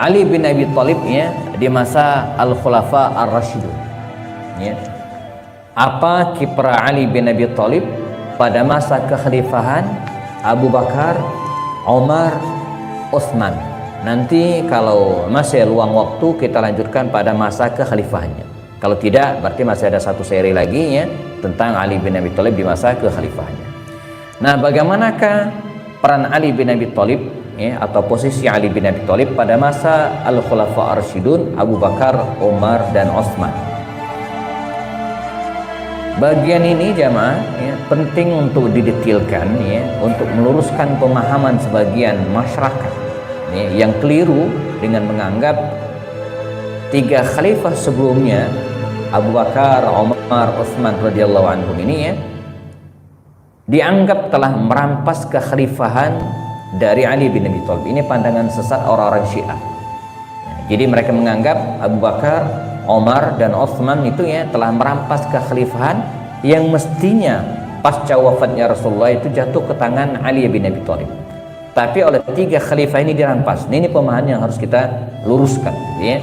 Ali bin Abi Thalib ya di masa Al-Khulafa Ar-Rasyidun ya. Apa kiprah Ali bin Abi Thalib pada masa kekhalifahan Abu Bakar, Umar, Utsman? Nanti kalau masih luang waktu kita lanjutkan pada masa kekhalifahannya. Kalau tidak berarti masih ada satu seri lagi ya tentang Ali bin Abi Thalib di masa kekhalifahannya. Nah, bagaimanakah peran Ali bin Abi Thalib ya, atau posisi Ali bin Abi Thalib pada masa Al-Khulafa Ar-Rasyidun Abu Bakar, Umar dan Utsman? Bagian ini jamaah ya, penting untuk didetilkan ya, untuk meluruskan pemahaman sebagian masyarakat ya, yang keliru dengan menganggap tiga khalifah sebelumnya Abu Bakar, Umar, Utsman radhiyallahu anhum ini ya dianggap telah merampas kekhalifahan dari Ali bin Abi Thalib. Ini pandangan sesat orang-orang Syiah. Jadi mereka menganggap Abu Bakar, Umar dan Utsman itu ya telah merampas kekhalifahan yang mestinya pasca wafatnya Rasulullah itu jatuh ke tangan Ali bin Abi Thalib. Tapi oleh tiga khalifah ini dirampas. Ini pemahaman yang harus kita luruskan ya.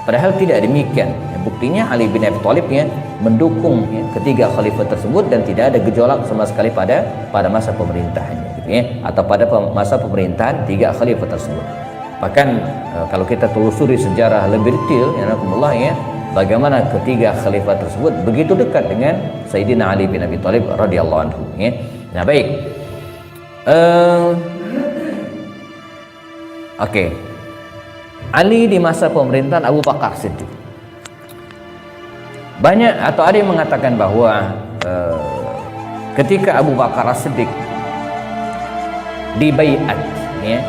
Padahal tidak demikian. Buktinya Ali bin Abi Thalib ya mendukung ya, ketiga khalifah tersebut dan tidak ada gejolak sama sekali pada masa pemerintahannya gitu ya, atau pada masa pemerintahan tiga khalifah tersebut. Bahkan kalau kita telusuri sejarah lebih detail ya, bagaimana ketiga khalifah tersebut begitu dekat dengan Sayyidina Ali bin Abi Thalib radhiyallahu anhu ya. Nah, baik. Oke. Ali di masa pemerintahan Abu Bakar Siddiq. Banyak atau ada yang mengatakan bahwa ketika Abu Bakar Siddiq dibaiat ya,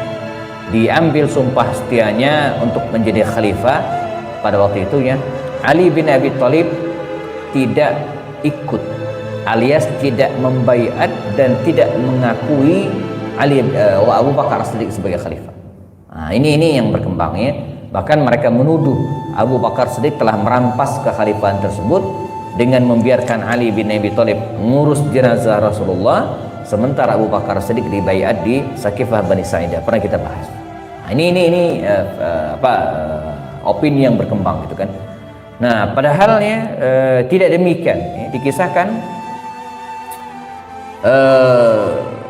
diambil sumpah setianya untuk menjadi khalifah pada waktu itu ya, Ali bin Abi Thalib tidak ikut alias tidak membaiat dan tidak mengakui Abu Bakar Siddiq sebagai khalifah. Nah, ini yang berkembang ya. Bahkan mereka menuduh Abu Bakar Siddiq telah merampas kekhalifahan tersebut dengan membiarkan Ali bin Abi Thalib mengurus jenazah Rasulullah, sementara Abu Bakar Siddiq dibaiat di Saqifah Bani Sa'idah. Pernah kita bahas. Nah, ini opini yang berkembang gitu kan. Nah, padahalnya tidak demikian ya. Dikisahkan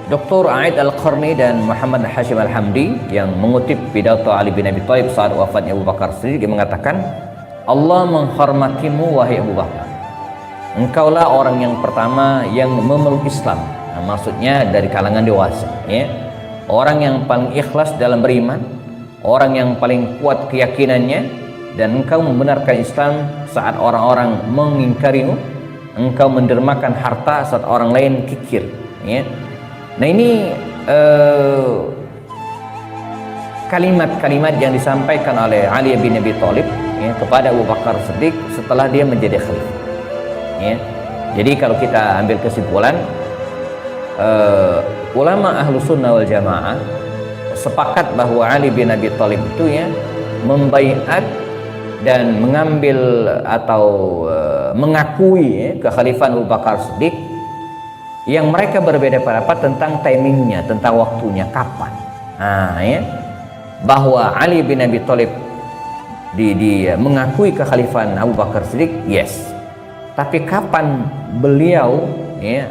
Dr. A'id Al-Qarni dan Muhammad Hashim Al-Hamdi yang mengutip pidato Ali bin Abi Thalib saat wafatnya Abu Bakar Siddiq, dia mengatakan, Allah menghormatimu wahai Abu Bakar, engkaulah orang yang pertama yang memeluk Islam. Nah, maksudnya dari kalangan dewasa ya. Orang yang paling ikhlas dalam beriman, orang yang paling kuat keyakinannya, dan engkau membenarkan Islam saat orang-orang mengingkarimu, engkau mendermakan harta saat orang lain kikir ya. Nah, ini kalimat-kalimat yang disampaikan oleh Ali bin Abi Thalib ya, kepada Abu Bakar Siddiq setelah dia menjadi khalifah ya. Jadi kalau kita ambil kesimpulan, ulama ahlu sunnah wal jamaah sepakat bahwa Ali bin Abi Thalib itu ya membaiat dan mengambil atau mengakui ya, kekhalifahan Abu Bakar Siddiq. Yang mereka berbeda pendapat tentang timingnya, tentang waktunya kapan. Nah, ya, bahwa Ali bin Abi Thalib mengakui kekhalifahan Abu Bakar Siddiq, yes. Tapi kapan beliau ya,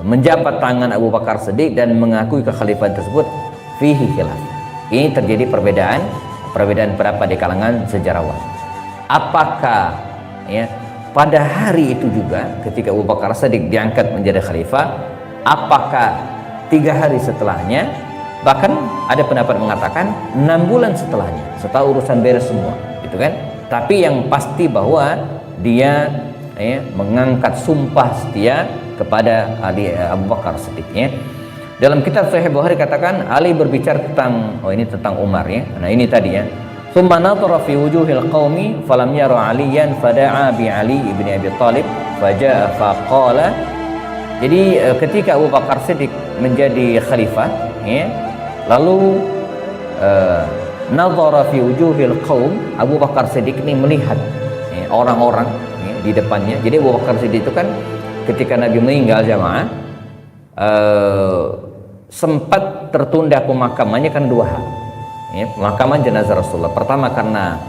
menjabat tangan Abu Bakar Siddiq dan mengakui kekhalifahan tersebut, fihi khilaf. Ini terjadi perbedaan pendapat di kalangan sejarawan. Apakah ya pada hari itu juga ketika Abu Bakar Siddiq diangkat menjadi khalifah, apakah 3 hari setelahnya, bahkan ada pendapat mengatakan 6 bulan setelahnya, setelah urusan beres semua gitu kan. Tapi yang pasti bahwa dia ya, mengangkat sumpah setia kepada Abu Bakar Siddiq ya. Dalam kitab Sahih Bukhari katakan Ali berbicara tentang ini tentang Umar ya. Nah, ini tadi ya. Thumma nadhara fi wujuhil qaumi falam yara Aliyan fada'a bi Ali ibn Abi Thalib faja'a faqala. Jadi ketika Abu Bakar Siddiq menjadi khalifah ya, lalu nadhara fi wujuhil qaum, Abu Bakar Siddiq ini melihat ya, orang-orang ya, di depannya. Jadi Abu Bakar Siddiq itu kan ketika Nabi meninggal jamaah sempat tertunda pemakamannya kan 2 hari. ya, pemakaman jenazah Rasulullah. Pertama karena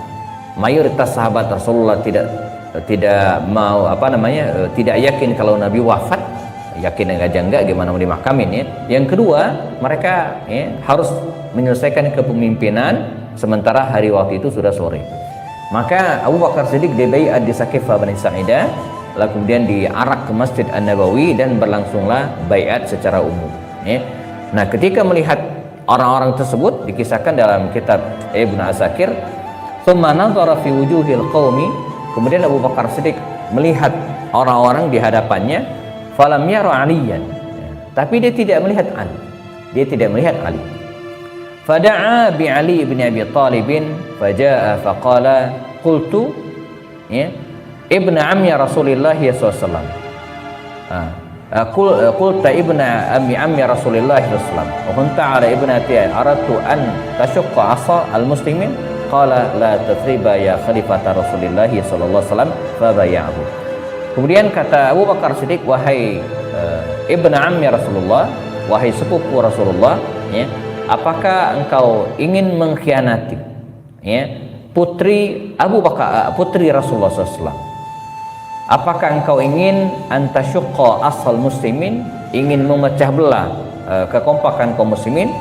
mayoritas sahabat Rasulullah tidak mau tidak yakin kalau Nabi wafat, yakin aja enggak gimana mau dimakamin ya. Yang kedua, mereka harus menyelesaikan kepemimpinan sementara hari waktu itu sudah sore. Maka Abu Bakar Siddiq dibaiat di Saqifah Bani Sa'idah, lalu kemudian diarak ke Masjid An-Nabawi dan berlangsunglah baiat secara umum ya. Nah, ketika melihat orang-orang tersebut, dikisahkan dalam kitab Ibnu Asakir, "Tsumma nadhara fi wujuhil qaumi", kemudian Abu Bakar Siddiq melihat orang-orang di hadapannya, falam yara Aliyan, tapi dia tidak melihat Ali. Dia tidak melihat Ali. Fada'a bi Ali bin Abi Thalib faja'a faqala qultu ya ibnu ammi Rasulillah sallallahu alaihi wasallam. Qulta ibnu ammi Rasulillah sallallahu alaihi wasallam wa kunta ala ibnati aradtu an tashqa asa al-muslimin qala la tathriba ya khalifata Rasulillah sallallahu alaihi wasallam fabaya'ahu. Kemudian kata Abu Bakar Siddiq, wahai ibnu ammi Rasulullah, wahai sepupu Rasulullah ya, apakah engkau ingin mengkhianati ya putri Rasulullah SAW? Apakah engkau ingin antasyuqqa asal muslimin, ingin memecah belah kekompakan kaum muslimin?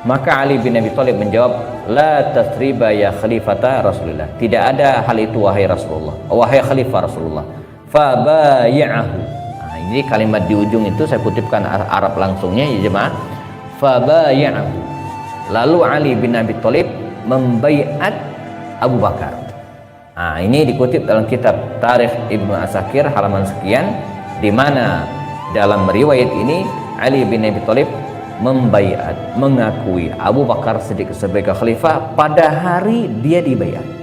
Maka Ali bin Abi Thalib menjawab, la tathriba ya khalifata Rasulullah, tidak ada hal itu wahai Rasulullah, wahai khalifah Rasulullah. Fabaya'ahu. Nah, jadi kalimat di ujung itu saya kutipkan Arab langsungnya ya jemaah. Fabaya'ahu. Lalu Ali bin Abi Thalib membaiat Abu Bakar. Nah, ini dikutip dalam kitab Tarikh Ibnu Asakir halaman sekian, di mana dalam riwayat ini Ali bin Abi Thalib membaiat, mengakui Abu Bakar Siddiq sebagai khalifah pada hari dia dibaiat.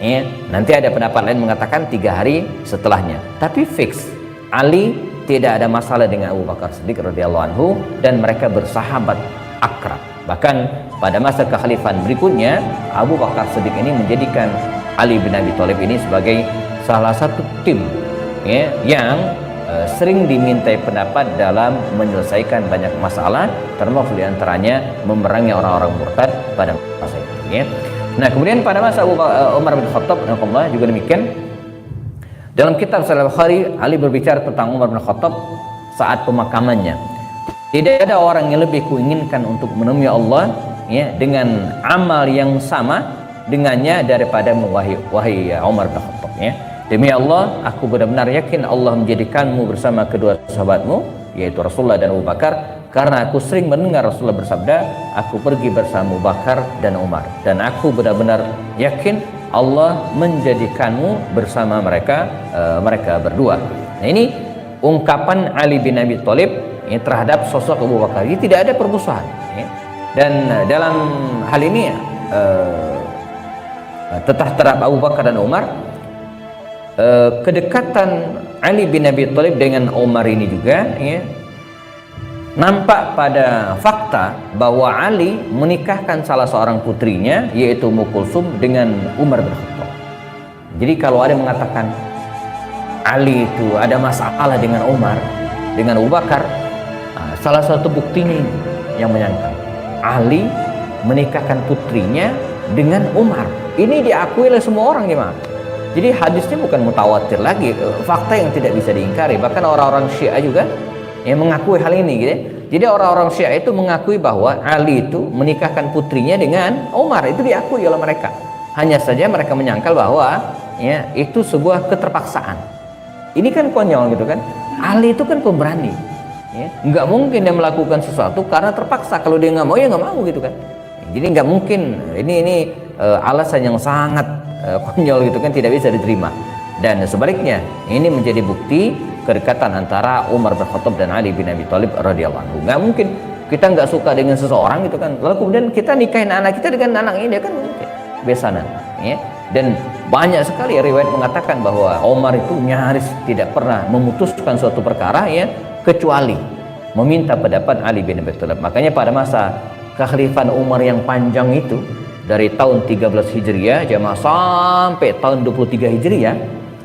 Ya, nanti ada pendapat lain mengatakan 3 hari setelahnya, tapi fix Ali tidak ada masalah dengan Abu Bakar Siddiq radhiyallahu anhu, dan mereka bersahabat akrab. Bahkan pada masa kekhalifahan berikutnya, Abu Bakar Siddiq ini menjadikan Ali bin Abi Thalib ini sebagai salah satu tim ya, yang sering dimintai pendapat dalam menyelesaikan banyak masalah, termasuk diantaranya memerangi orang-orang murtad pada masa itu ya. Nah, kemudian pada masa Umar bin Khattab juga demikian. Dalam kitab Sahih Bukhari, Ali berbicara tentang Umar bin Khattab saat pemakamannya. Tidak ada orang yang lebih kuinginkan untuk menemui Allah ya dengan amal yang sama dengannya daripada wahai Umar bin Khattab ya. Demi Allah, aku benar-benar yakin Allah menjadikanmu bersama kedua sahabatmu, yaitu Rasulullah dan Abu Bakar, karena aku sering mendengar Rasulullah bersabda, aku pergi bersama Abu Bakar dan Umar, dan aku benar-benar yakin Allah menjadikanmu bersama mereka berdua. Nah, ini ungkapan Ali bin Abi Thalib ya, terhadap sosok Abu Bakar. Ini tidak ada permusuhan ya. Dan dalam hal ini tetap terhadap Abu Bakar dan Umar, kedekatan Ali bin Abi Thalib dengan Umar ini juga ya, nampak pada fakta bahwa Ali menikahkan salah seorang putrinya, yaitu Ummu Kulsum, dengan Umar bin Khattab. Jadi kalau ada yang mengatakan Ali itu ada masalah dengan Umar, dengan Abu Bakar, salah satu buktinya ini yang menyangkal Ali menikahkan putrinya dengan Umar. Ini diakui oleh semua orang gimana? Jadi hadisnya bukan mutawatir lagi, fakta yang tidak bisa diingkari. Bahkan orang-orang Syiah juga yang mengakui hal ini gitu. Jadi orang-orang Syiah itu mengakui bahwa Ali itu menikahkan putrinya dengan Umar, itu diakui oleh mereka. Hanya saja mereka menyangkal bahwa ya itu sebuah keterpaksaan. Ini kan konyol gitu kan. Ali itu kan pemberani. Ya, nggak mungkin dia melakukan sesuatu karena terpaksa. Kalau dia nggak mau ya nggak mau gitu kan. Jadi nggak mungkin. Ini alasan yang sangat konyol gitu kan, tidak bisa diterima. Dan sebaliknya, ini menjadi bukti kedekatan antara Umar bin Khattab dan Ali bin Abi Thalib radhiyallahu anhu. Nggak mungkin kita nggak suka dengan seseorang gitu kan, lalu kemudian kita nikahin anak kita dengan anak ini, kan mungkin besanan ya. Dan banyak sekali riwayat mengatakan bahwa Umar itu nyaris tidak pernah memutuskan suatu perkara ya kecuali meminta pendapat Ali bin Abi Thalib. Makanya pada masa kekhalifahan Umar yang panjang itu, dari tahun 13 Hijriah jamaah sampai tahun 23 Hijriah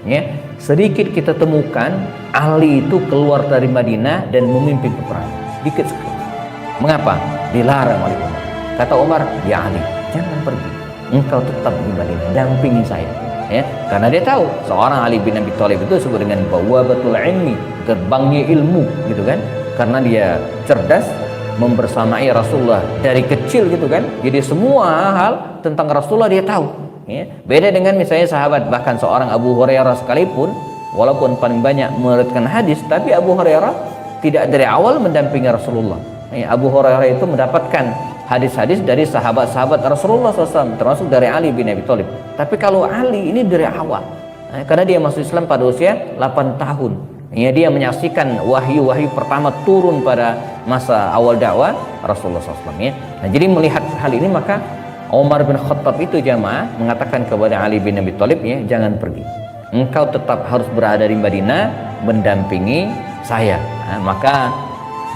ya, sedikit kita temukan Ali itu keluar dari Madinah dan memimpin peperangan, dikit sekali. Mengapa? Dilarang oleh Umar. Kata Umar, ya Ali, jangan pergi, engkau tetap di Madinah, dampingi saya. Ya, karena dia tahu seorang Ali bin Abi Thalib itu disebut dengan bawabatul ilmi, gerbangnya ilmu, gitu kan? Karena dia cerdas, membersamai Rasulullah dari kecil, gitu kan? Jadi semua hal tentang Rasulullah dia tahu. Ya, beda dengan misalnya sahabat, bahkan seorang Abu Hurairah sekalipun, walaupun paling banyak meriwayatkan hadis, tapi Abu Hurairah tidak dari awal mendampingi Rasulullah. Ya, Abu Hurairah itu mendapatkan hadis-hadis dari sahabat-sahabat Rasulullah SAW, termasuk dari Ali bin Abi Thalib. Tapi kalau Ali ini dari awal, karena dia masuk Islam pada usia 8 tahun. Ya, dia menyaksikan wahyu-wahyu pertama turun pada masa awal dakwah Rasulullah SAW. Ya. Nah, jadi melihat hal ini maka Umar bin Khattab itu jamaah mengatakan kepada Ali bin Abi Thalib, ya, jangan pergi. Engkau tetap harus berada di Madinah mendampingi saya. Nah, maka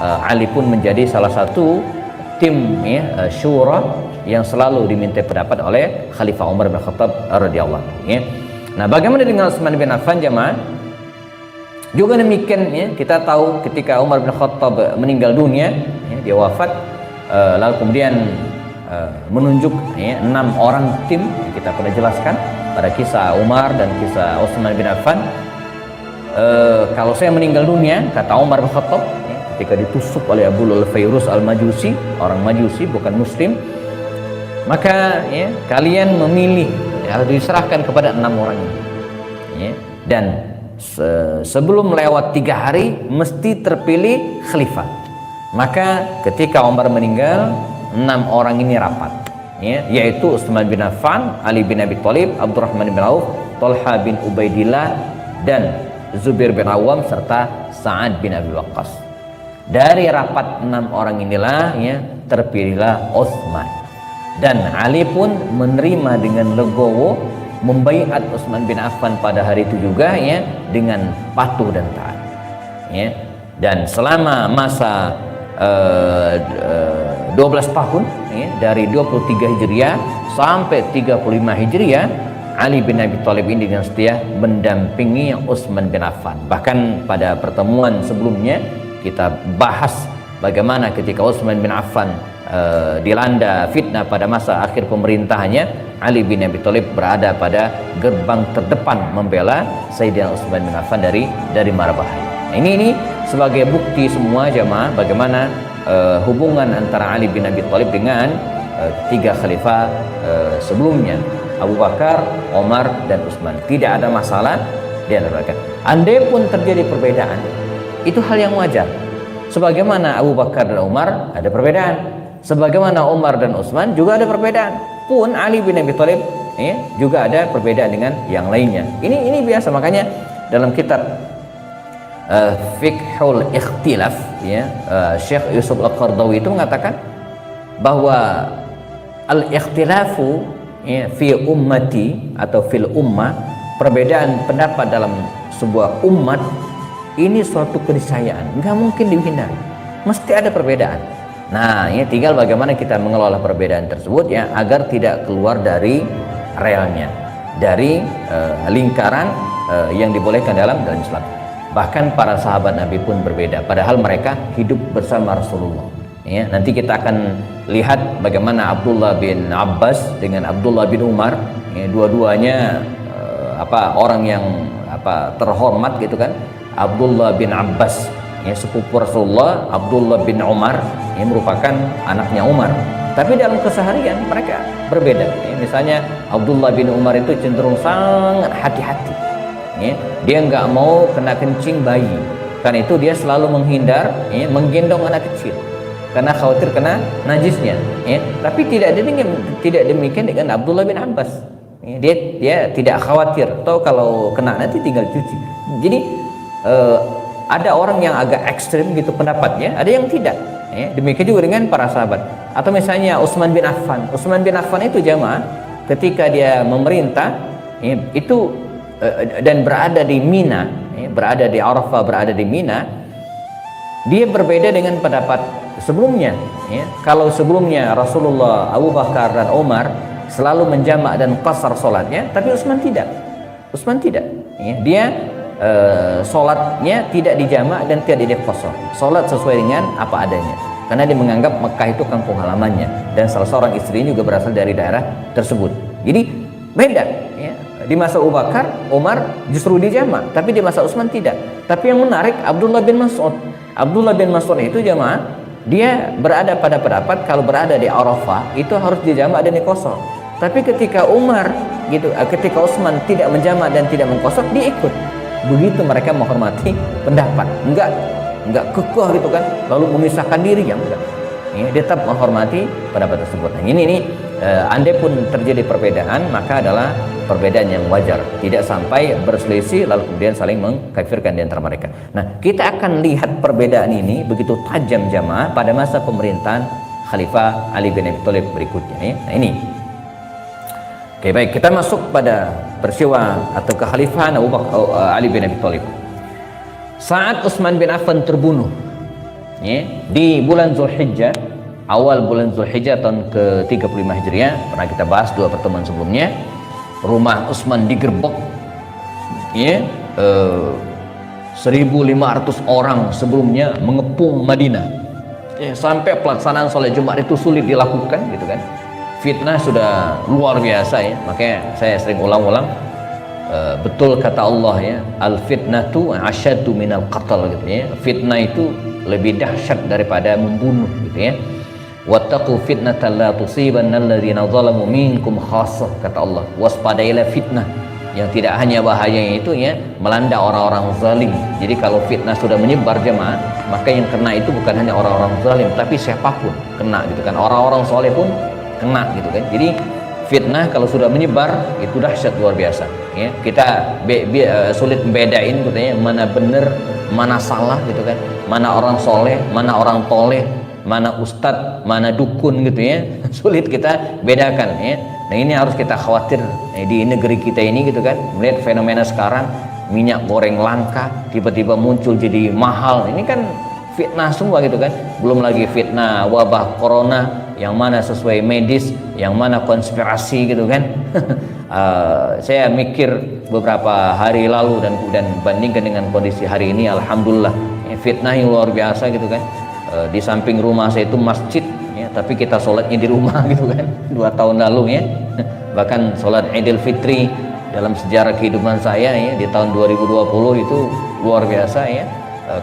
Ali pun menjadi salah satu tim, ya, syura yang selalu diminta pendapat oleh Khalifah Umar bin Khattab radhiyallahu anhu. Ya. Nah, bagaimana dengan Utsman bin Affan jamaah? Juga demikian, ya, kita tahu ketika Umar bin Khattab meninggal dunia, ya, dia wafat, lalu kemudian menunjuk, ya, 6 orang tim, kita pernah jelaskan pada kisah Umar dan kisah Utsman bin Affan. Kalau saya meninggal dunia, kata Umar bin Khattab, ya, ketika ditusuk oleh Abu Al-Fayrus Al-Majusi, orang Majusi bukan Muslim, maka, ya, kalian memilih, ya, harus diserahkan kepada 6 orang ini, ya, dan sebelum lewat 3 hari mesti terpilih khalifah. Maka ketika Umar meninggal, 6 orang ini rapat, ya, yaitu Utsman bin Affan, Ali bin Abi Thalib, Abdurrahman bin Auf, Talha bin Ubaidillah, dan Zubair bin Awam serta Sa'ad bin Abi Waqqas. Dari rapat 6 orang inilah, ya, terpilihlah Utsman, dan Ali pun menerima dengan legowo membaiat Utsman bin Affan pada hari itu juga, ya, dengan patuh dan taat, ya. Dan selama masa 12 tahun, ya, dari 23 Hijriah sampai 35 Hijriah, Ali bin Abi Thalib ini dengan setia mendampingi Utsman bin Affan. Bahkan pada pertemuan sebelumnya kita bahas bagaimana ketika Utsman bin Affan dilanda fitnah pada masa akhir pemerintahannya, Ali bin Abi Thalib berada pada gerbang terdepan membela Sayyidina Utsman bin Affan dari mara bahaya. Nah, ini sebagai bukti semua jamaah bagaimana hubungan antara Ali bin Abi Thalib dengan 3 khalifah sebelumnya, Abu Bakar, Umar, dan Utsman. Tidak ada masalah di antara mereka. Andai pun terjadi perbedaan, itu hal yang wajar. Sebagaimana Abu Bakar dan Umar ada perbedaan, sebagaimana Umar dan Utsman juga ada perbedaan, pun Ali bin Abi Thalib, ya, juga ada perbedaan dengan yang lainnya. Ini biasa. Makanya dalam kitab Fiqhul Ikhtilaf, ya, Syekh Yusuf Al-Qardawi itu mengatakan bahwa al-ikhtilafu, ya, fi ummati atau fil ummah, perbedaan pendapat dalam sebuah umat ini suatu keniscayaan, nggak mungkin dihindari, mesti ada perbedaan. Nah, ini tinggal bagaimana kita mengelola perbedaan tersebut, ya, agar tidak keluar dari relnya, dari lingkaran yang dibolehkan dalam Islam. Bahkan para sahabat Nabi pun berbeda, padahal mereka hidup bersama Rasulullah. Ya, nanti kita akan lihat bagaimana Abdullah bin Abbas dengan Abdullah bin Umar, ya, dua-duanya orang yang terhormat, gitu kan. Abdullah bin Abbas, ya, sepupu Rasulullah, Abdullah bin Umar, yang merupakan anaknya Umar. Tapi dalam keseharian mereka berbeda. Ya, misalnya Abdullah bin Umar itu cenderung sangat hati-hati. Ya, dia nggak mau kena kencing bayi, karena itu dia selalu menghindar, ya, menggendong anak kecil karena khawatir kena najisnya. Ya. Tapi tidak demikian dengan Abdullah bin Abbas. Ya, dia tidak khawatir, atau kalau kena nanti tinggal cuci. Jadi ada orang yang agak ekstrim gitu pendapatnya, ada yang tidak. Ya, demikian juga dengan para sahabat. Atau misalnya Utsman bin Affan. Utsman bin Affan itu jamaah ketika dia memerintah, ya, itu dan berada di Mina, ya, berada di Arafah, berada di Mina, dia berbeda dengan pendapat sebelumnya. Ya. Kalau sebelumnya Rasulullah, Abu Bakar, dan Umar selalu menjamak dan qasar solatnya, tapi Utsman tidak. Utsman tidak. Ya. Dia solatnya tidak dijamak dan tidak diqasar. Solat sesuai dengan apa adanya. karena dia menganggap Mekah itu kampung halamannya, dan salah seorang istrinya juga berasal dari daerah tersebut. Jadi beda ya. Di masa Abu Bakar, Umar justru dijamak, tapi di masa Utsman tidak. Tapi yang menarik, Abdullah bin Mas'ud itu jamaah, dia berada pada pendapat kalau berada di Arafah itu harus dijamak dan dikosor. Tapi ketika Umar gitu, ketika Utsman tidak menjamak dan tidak mengkosor, dia ikut. Begitu mereka menghormati pendapat, enggak kekeh gitu kan, lalu memisahkan diri, yang enggak. Ya, dia tetap menghormati pendapat tersebut. Nah, ini andai pun terjadi perbedaan, maka adalah perbedaan yang wajar, tidak sampai berselisih lalu kemudian saling mengkafirkan di antara mereka. Nah, kita akan lihat perbedaan ini begitu tajam jamaah pada masa pemerintahan Khalifah Ali bin Abi Thalib berikutnya ya. Nah, ini. Oke, baik, kita masuk pada peristiwa atau kekhalifahan Ali bin Abi Thalib. Saat Utsman bin Affan terbunuh ya, di bulan Zulhijjah, awal bulan Zulhijjah tahun ke-35 Hijriah, pernah kita bahas 2 pertemuan sebelumnya. Rumah Utsman digerebek ya, 1.500 orang sebelumnya mengepung Madinah ya, sampai pelaksanaan sholat Jumat itu sulit dilakukan gitu kan. Fitnah sudah luar biasa ya, makanya saya sering ulang-ulang, betul kata Allah ya, al fitnatu asyaddu minal qatl gitu ya. Fitnah itu lebih dahsyat daripada membunuh gitu ya. Wattaqu fitnatan la tusibanna alladziina zalamu minkum khassah, kata Allah. Waspadailah fitnah yang tidak hanya bahayanya itu ya melanda orang-orang zalim. Jadi kalau fitnah sudah menyebar jemaah, maka yang kena itu bukan hanya orang-orang zalim, tapi siapapun kena gitu kan. Orang-orang soleh pun kena gitu kan. Jadi fitnah kalau sudah menyebar itu dahsyat luar biasa ya. Kita sulit membedain gitu ya, mana benar mana salah gitu kan, mana orang soleh mana orang toleh, mana ustadz, mana dukun gitu ya, sulit kita bedakan ya. Nah, ini harus kita khawatir di negeri kita ini gitu kan, melihat fenomena sekarang minyak goreng langka tiba-tiba muncul jadi mahal. Ini kan fitnah semua gitu kan. Belum lagi fitnah wabah corona, yang mana sesuai medis, yang mana konspirasi gitu kan. Saya mikir beberapa hari lalu dan bandingkan dengan kondisi hari ini, alhamdulillah fitnah yang luar biasa gitu kan. Di samping rumah saya itu masjid ya, tapi kita sholatnya di rumah gitu kan 2 tahun lalu ya. Bahkan sholat Idul Fitri dalam sejarah kehidupan saya ya, di tahun 2020 itu luar biasa ya.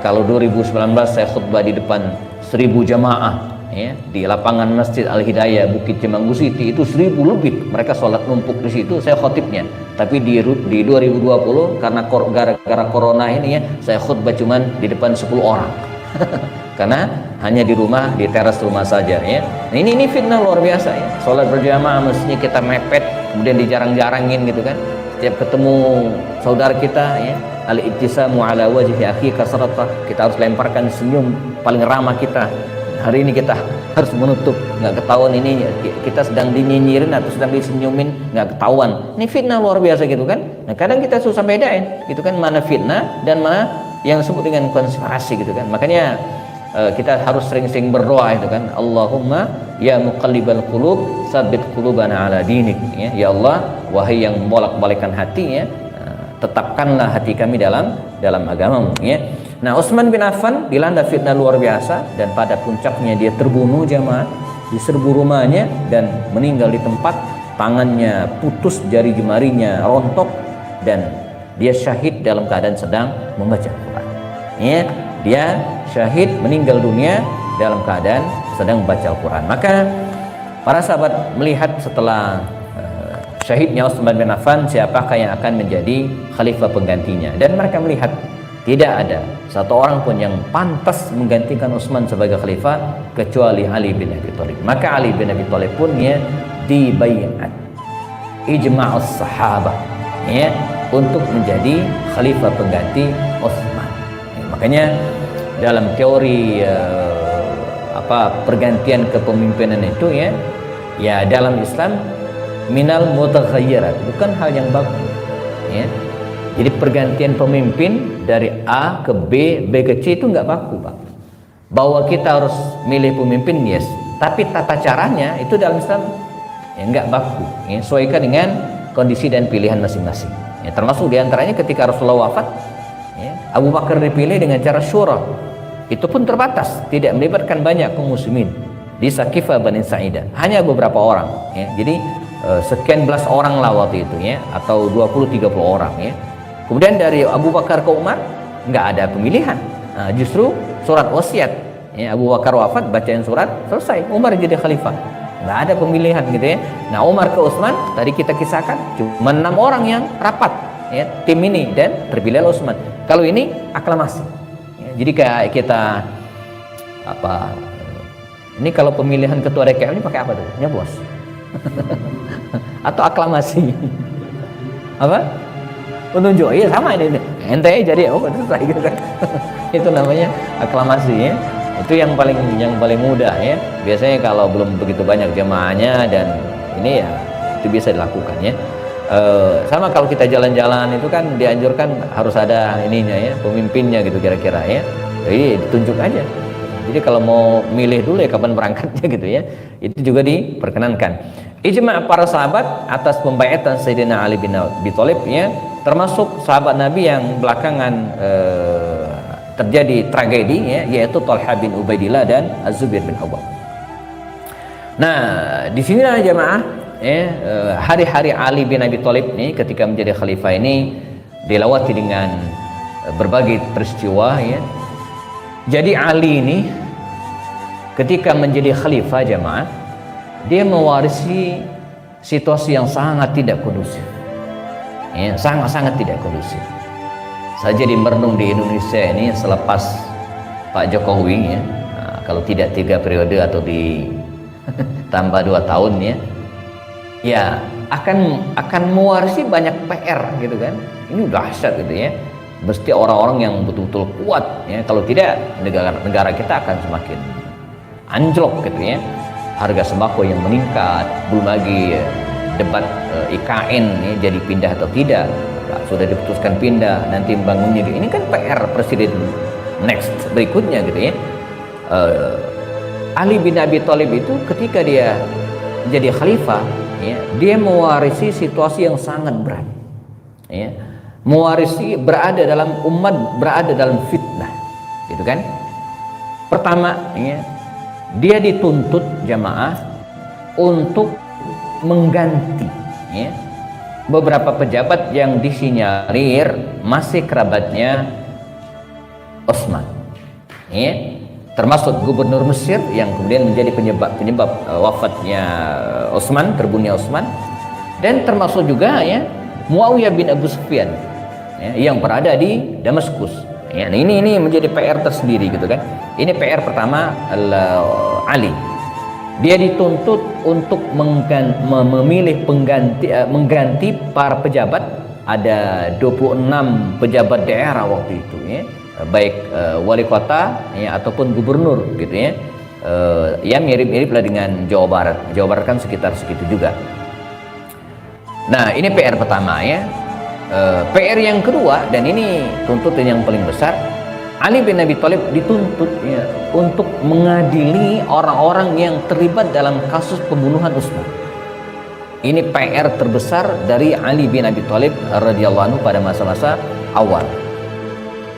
Kalau 2019 saya khutbah di depan 1.000 jamaah ya, di lapangan Masjid Al-Hidayah Bukit Cemanggu City itu 1.000 lebih, mereka sholat numpuk di situ, saya khotibnya. Tapi di 2020 karena gara-gara corona ini ya, saya khutbah cuman di depan 10 orang karena hanya di rumah, di teras rumah saja ya. Nah, ini fitnah luar biasa ya. Sholat berjamaah mestinya kita mepet, kemudian dijarang-jarangin gitu kan. Setiap ketemu saudara kita ya, al-ibtisamu ala wajhi akhi kasratah, kita harus lemparkan senyum paling ramah kita. Hari ini kita harus menutup, nggak ketahuan ini kita sedang dinyinyirin atau sedang disenyumin, nggak ketahuan. Ini fitnah luar biasa gitu kan. Nah, kadang kita susah bedain gitu kan, mana fitnah dan mana yang disebut dengan konspirasi gitu kan. Makanya kita harus sering-sering berdoa itu kan, Allahumma ya muqallibal qulub tsabbit qulubana ala dinik ya. Ya Allah, wahai yang membolak-balikkan hati ya, tetapkanlah hati kami dalam agamamu ya. Nah, Utsman bin Affan dilanda fitnah luar biasa dan pada puncaknya dia terbunuh jamaah, diserbu rumahnya dan meninggal di tempat, tangannya putus, jari jemarinya rontok dan dia syahid dalam keadaan sedang membaca Al-Quran ya. Dia syahid, meninggal dunia dalam keadaan sedang membaca Al-Quran. Maka para sahabat melihat setelah syahidnya Utsman bin Affan, siapakah yang akan menjadi khalifah penggantinya, dan mereka melihat tidak ada satu orang pun yang pantas menggantikan Utsman sebagai khalifah kecuali Ali bin Abi Thalib. Maka Ali bin Abi Thalib pun ya dibaiat ijma'us sahabah ya untuk menjadi khalifah pengganti Utsman. Ya, makanya dalam teori pergantian kepemimpinan itu ya dalam Islam minal mutaghayyirat, bukan hal yang bagus ya. Jadi pergantian pemimpin dari A ke B, B ke C itu nggak baku, Pak. Bahwa kita harus milih pemimpin, yes. Tapi tata caranya itu dalam Islam ya nggak baku. Ya, sesuaikan dengan kondisi dan pilihan masing-masing. Ya, termasuk diantaranya ketika Rasulullah wafat, ya, Abu Bakar dipilih dengan cara syura. itu pun terbatas, tidak melibatkan banyak kaum muslimin. Di Saqifah Bani Sa'idah hanya beberapa orang, ya. Jadi sekian belas orang lah waktu itu, ya, atau 20-30 orang, ya. Kemudian dari Abu Bakar ke Umar nggak ada pemilihan. Nah, justru surat wasiat, ya, Abu Bakar wafat, bacain surat, selesai, Umar jadi khalifah. Nggak ada pemilihan gitu, ya. Nah, Umar ke Utsman tadi kita kisahkan cuma 6 orang yang rapat, ya, tim ini, dan terpilih Utsman. Kalau ini aklamasi, ya. Jadi kayak kita apa, ini kalau pemilihan ketua DKM ini pakai apa tuh? Nyoblos atau aklamasi? Apa? Penunjuk. Iya, sama ini. Ente jadi selesai gitu kan. Itu namanya aklamasi, ya. Itu yang paling mudah, ya. Biasanya kalau belum begitu banyak jemaahnya dan ini, ya, itu bisa dilakukan, ya. Sama kalau kita jalan-jalan itu kan dianjurkan harus ada ininya, ya, pemimpinnya gitu kira-kira, ya. Jadi ditunjuk aja. Jadi kalau mau milih dulu ya kapan berangkatnya gitu, ya. Itu juga diperkenankan. Ijma' para sahabat atas pembaiatan Sayyidina Ali bin Abi Thalib, ya, termasuk sahabat Nabi yang belakangan terjadi tragedi, ya, yaitu Thalhah bin Ubaidillah dan Az-Zubair bin Awwam. Nah, di sinilah jemaah, ya, hari-hari Ali bin Abi Thalib ini ketika menjadi khalifah ini dilewati dengan berbagai peristiwa, ya. Jadi Ali ini ketika menjadi khalifah jemaah, dia mewarisi situasi yang sangat tidak kondusif, ya, sangat-sangat tidak kondusif. Saya jadi merenung di Indonesia ini selepas Pak Jokowi, ya, nah, kalau tidak 3 periode atau ditambah 2 tahun, ya, ya akan mewarisi banyak PR gitu kan. Ini dahsyat gitu, ya. Mesti orang-orang yang betul-betul kuat, ya. Kalau tidak negara kita akan semakin anjlok gitu, ya. Harga sembako yang meningkat, belum lagi, ya, debat IKN, ya, jadi pindah atau tidak. Nah, sudah diputuskan pindah, nanti bangunnya ini kan PR presiden next berikutnya gitu, ya. Ali bin Abi Thalib itu ketika dia menjadi khalifah, ya, dia mewarisi situasi yang sangat berat, ya. Mewarisi berada dalam umat, berada dalam fitnah gitu kan. Pertama, ya, dia dituntut jamaah untuk mengganti, ya, beberapa pejabat yang disinyalir masih kerabatnya Utsman, ya, termasuk gubernur Mesir yang kemudian menjadi penyebab wafatnya Utsman, terbunuhnya Utsman, dan termasuk juga, ya, Muawiyah bin Abu Sufyan, ya, yang berada di Damaskus, ya. Nah, ini menjadi PR tersendiri gitu kan. Ini PR pertama Ali. Dia dituntut untuk memilih mengganti para pejabat. Ada 26 pejabat daerah waktu itu, ya, baik wali kota, ya, ataupun gubernur gitu, ya. Ya mirip-mirip lah dengan Jawa Barat. Jawa Barat kan sekitar segitu juga. Nah, ini PR pertama, ya. PR yang kedua, dan ini tuntutan yang paling besar, Ali bin Abi Thalib dituntut, ya, untuk mengadili orang-orang yang terlibat dalam kasus pembunuhan Utsman. Ini PR terbesar dari Ali bin Abi Thalib radhiyallahu anhu pada masa-masa awal.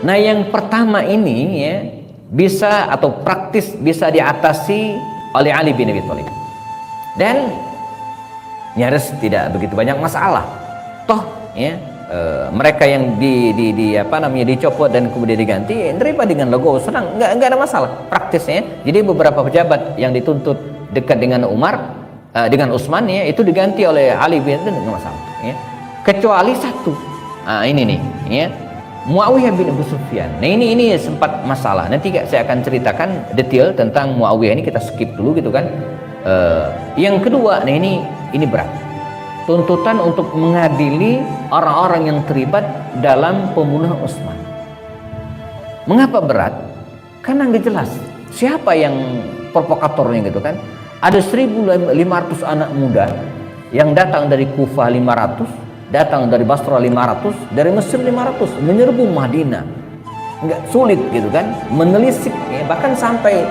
Nah, yang pertama ini, ya, bisa atau praktis bisa diatasi oleh Ali bin Abi Thalib. Dan nyaris tidak begitu banyak masalah. Toh, ya, mereka yang dicopot dan kemudian diganti, nerima dengan logo senang, nggak ada masalah praktisnya. Jadi beberapa pejabat yang dituntut dekat dengan dengan Utsman, ya, itu diganti oleh Ali bin Abi Thalib dengan masalah, ya. Kecuali satu, nah ini nih, ya, Muawiyah bin Abu Sufyan. Nah, ini sempat masalah. Nanti saya akan ceritakan detail tentang Muawiyah ini, kita skip dulu gitu kan. Yang kedua, nah ini berat. Tuntutan untuk mengadili orang-orang yang terlibat dalam pembunuhan Utsman. Mengapa berat? Karena nggak jelas siapa yang provokatornya gitu kan. Ada 1.500 anak muda yang datang dari Kufah 500, datang dari Basra 500, dari Mesir 500, menyerbu Madinah. Nggak sulit gitu kan, menelisik, ya, bahkan sampai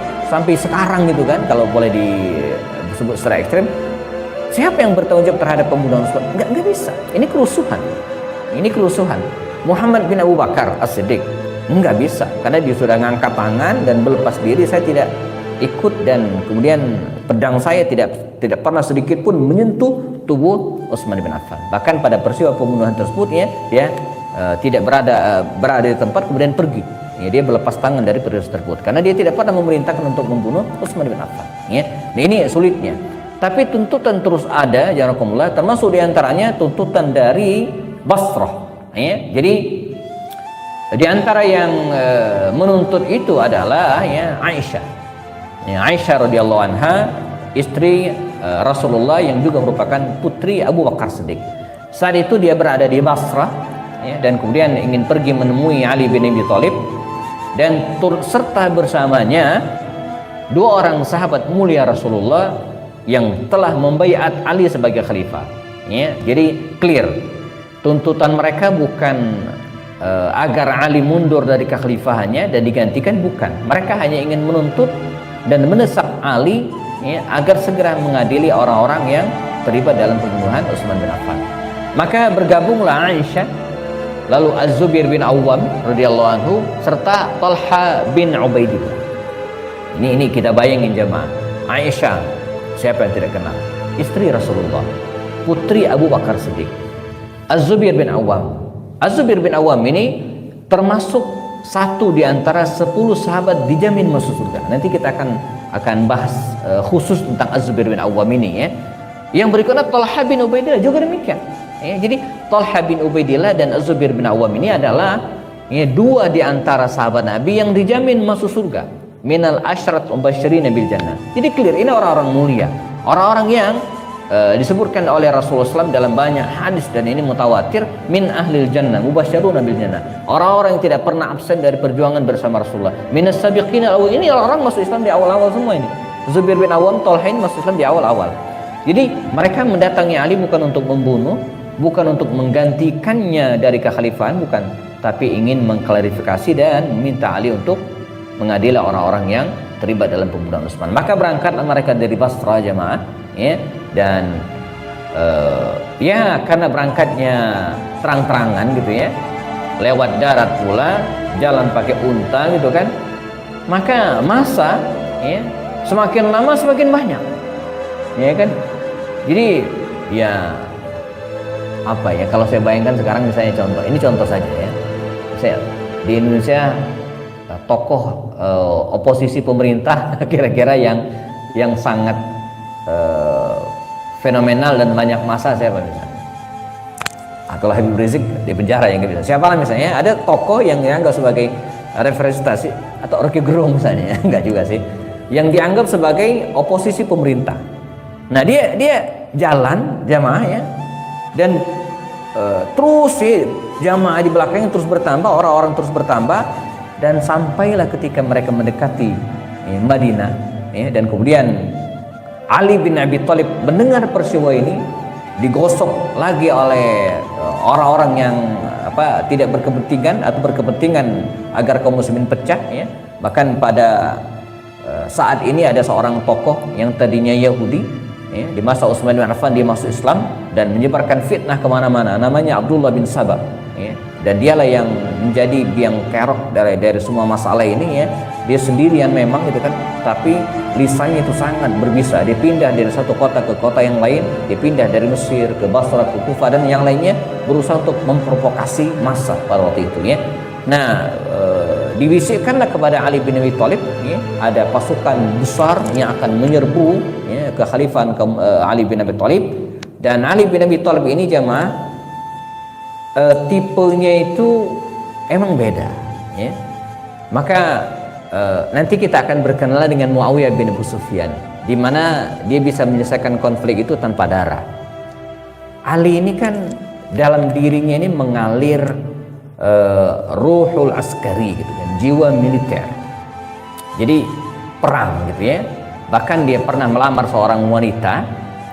sekarang gitu kan, kalau boleh disebut secara ekstrem. Siapa yang bertanggung jawab terhadap pembunuhan Utsman? Nggak bisa. Ini kerusuhan. Muhammad bin Abu Bakar As-Siddiq, Enggak bisa, karena dia sudah ngangkat tangan dan berlepas diri, saya tidak ikut, dan kemudian pedang saya tidak pernah sedikit pun menyentuh tubuh Utsman bin Affan. Bahkan pada peristiwa pembunuhan tersebut dia tidak berada di tempat kemudian pergi. Ya, dia berlepas tangan dari peristiwa tersebut karena dia tidak pernah memerintahkan untuk membunuh Utsman bin Affan. Ya. Nah, ini sulitnya. Tapi tuntutan terus ada, jarakumullah, termasuk diantaranya tuntutan dari Basrah. Ya. Jadi di antara yang menuntut itu adalah Aisyah. Aisyah radhiyallahu anha, istri Rasulullah yang juga merupakan putri Abu Bakar Siddiq. Saat itu dia berada di Basrah, dan kemudian ingin pergi menemui Ali bin Abi Thalib, dan serta bersamanya dua orang sahabat mulia Rasulullah yang telah membaiat Ali sebagai khalifah. Jadi clear, tuntutan mereka bukan agar Ali mundur dari kekhalifahannya dan digantikan, bukan. Mereka hanya ingin menuntut dan mendesak Ali agar segera mengadili orang-orang yang terlibat dalam pembunuhan Utsman bin Affan. Maka bergabunglah Aisyah, lalu Az-Zubair bin Awwam radhiyallahu anhu, serta Talha bin Ubaidillah. Ini kita bayangin jemaah. Aisyah, siapa yang tidak kenal? Istri Rasulullah, putri Abu Bakar Siddiq. Az-Zubair bin Awwam. Az-Zubair bin Awwam ini termasuk satu di antara 10 sahabat dijamin masuk surga. Nanti kita akan bahas khusus tentang Az-Zubair bin Awwam ini. Yang berikutnya Talha bin Ubaidillah juga demikian. Jadi Talha bin Ubaidillah dan Az-Zubair bin Awwam ini adalah dua di antara sahabat Nabi yang dijamin masuk surga. Minal asyrat mubasysyirin bil jannah. Jadi clear, ini orang-orang mulia, orang-orang yang disebutkan oleh Rasulullah SAW dalam banyak hadis, dan ini mutawatir, min ahlil jannah mubasysyiruna bil jannah, orang-orang yang tidak pernah absen dari perjuangan bersama Rasulullah. Minas sabiqina awal, ini orang-orang masuk Islam di awal-awal semua ini. Zubair bin Awwam, Talha ini masuk Islam di awal-awal. Jadi mereka mendatangi Ali bukan untuk membunuh, bukan untuk menggantikannya dari kekhalifahan, bukan, tapi ingin mengklarifikasi dan meminta Ali untuk mengadili orang-orang yang terlibat dalam pembunuhan Utsman. Maka berangkatlah mereka dari Basrah jemaah, dan karena berangkatnya terang-terangan gitu lewat darat pula, jalan pakai unta gitu kan, maka masa semakin lama semakin banyak, kan. Jadi kalau saya bayangkan sekarang, misalnya contoh saja saya di Indonesia, tokoh oposisi pemerintah kira-kira yang sangat fenomenal dan banyak masa, siapa misalnya? Kalau Habib Rizik di penjara, yang bisa. Siapa lah misalnya? Ada tokoh yang dianggap sebagai representasi, atau Rocky Gerung misalnya, enggak juga sih, yang dianggap sebagai oposisi pemerintah. Nah, dia jalan jamaah dan terus jamaah di belakangnya terus bertambah, orang-orang terus bertambah, dan sampailah ketika mereka mendekati Madinah, dan kemudian Ali bin Abi Thalib mendengar peristiwa ini, digosok lagi oleh orang-orang yang tidak berkepentingan atau berkepentingan agar kaum muslimin pecah. Bahkan pada saat ini ada seorang tokoh yang tadinya Yahudi, di masa Utsman bin Affan dia masuk Islam dan menyebarkan fitnah kemana-mana, namanya Abdullah bin Sabah, dan dialah yang menjadi biang kerok dari semua masalah ini. Dia sendirian memang gitu kan, tapi lisannya itu sangat berbisa. Dia pindah dari satu kota ke kota yang lain, dia pindah dari Mesir ke Basrah ke Kufah dan yang lainnya, berusaha untuk memprovokasi massa pada waktu itu. Nah, dibisikkanlah kepada Ali bin Abi Thalib, ada pasukan besar yang akan menyerbu kekhalifahan Ali bin Abi Thalib. Dan Ali bin Abi Thalib ini jemaah, tipenya itu emang beda. Maka nanti kita akan berkenalan dengan Muawiyah bin Abu Sufyan, di mana dia bisa menyelesaikan konflik itu tanpa darah. Ali ini kan dalam dirinya ini mengalir ruhul askari gitu kan, jiwa militer. Jadi perang gitu Bahkan dia pernah melamar seorang wanita,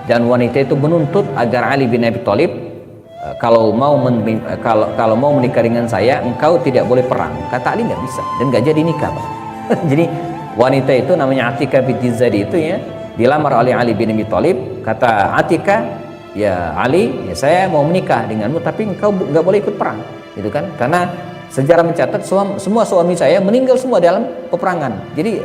dan wanita itu menuntut agar Ali bin Abi Thalib, kalau mau menikah dengan saya, engkau tidak boleh perang. Kata Ali nggak bisa, dan nggak jadi nikah. Jadi wanita itu namanya Atikah binti Zaid itu dilamar oleh Ali bin Abi Thalib. Kata Atikah, ya Ali, saya mau menikah denganmu, tapi engkau nggak boleh ikut perang, gitu kan? Karena sejarah mencatat semua suami saya meninggal semua dalam peperangan. Jadi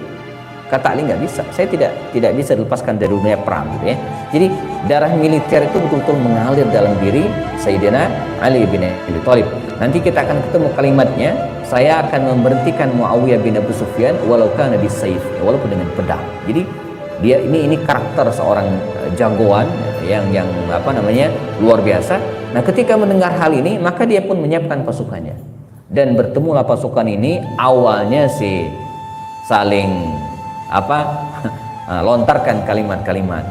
kata Ali nggak bisa, saya tidak bisa dilepaskan dari dunia perang gitu ya. Jadi darah militer itu betul-betul mengalir dalam diri Sayyidina Ali bin Abi Thalib. Nanti kita akan ketemu kalimatnya, saya akan memberhentikan Muawiyah bin Abu Sufyan walau kana bisayf, walaupun dengan pedang. Jadi dia ini karakter seorang jagoan yang apa namanya luar biasa. Nah, ketika mendengar hal ini, maka dia pun menyiapkan pasukannya. Dan bertemulah pasukan ini, awalnya sih saling lontarkan kalimat-kalimat.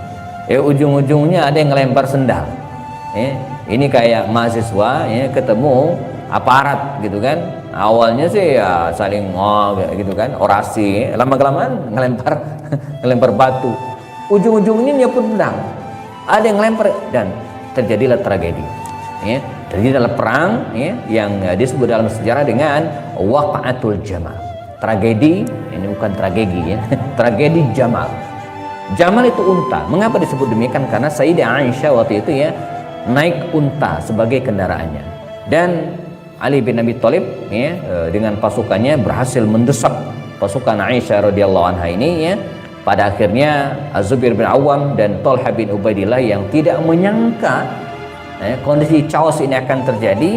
Ujung-ujungnya ada yang ngelempar sendal. Ini kayak mahasiswa ketemu aparat gitu kan. Awalnya sih ya saling gitu kan, orasi. Lama-kelamaan ngelempar batu. Ujung-ujungnya dia pun pedang. Ada yang ngelempar dan terjadilah tragedi. Terjadilah perang yang disebut dalam sejarah dengan Waqa'atul Jamal. Tragedi, ini bukan tragedi ya. Tragedi Jamal. Jamal itu unta. Mengapa disebut demikian? Karena Sayyidah Aisyah waktu itu naik unta sebagai kendaraannya. Dan Ali bin Abi Thalib dengan pasukannya berhasil mendesak pasukan Aisyah radhiyallahu anha ini pada akhirnya Az-Zubair bin Awam dan Thalhah bin Ubaidillah yang tidak menyangka kondisi chaos ini akan terjadi,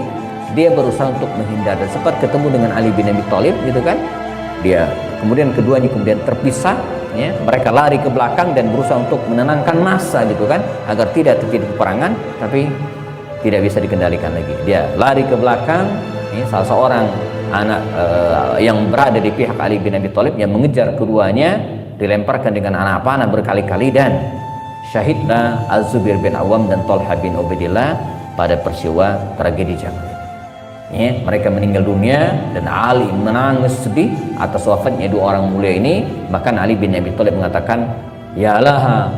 dia berusaha untuk menghindar dan sempat ketemu dengan Ali bin Abi Thalib gitu kan. Dia kemudian keduanya terpisah, mereka lari ke belakang dan berusaha untuk menenangkan massa gitu kan agar tidak terjadi peperangan, tapi tidak bisa dikendalikan lagi. Dia lari ke belakang, salah seorang anak yang berada di pihak Ali bin Abi Thalib yang mengejar keduanya, dilemparkan dengan anak panah berkali-kali dan syahidlah Az-Zubair bin Awam dan Thalhah bin Ubaidillah pada peristiwa tragedi Jamal. Mereka meninggal dunia dan Ali menangis sedih atas wafatnya dua orang mulia ini. Bahkan Ali bin Abi Thalib mengatakan, ya laha,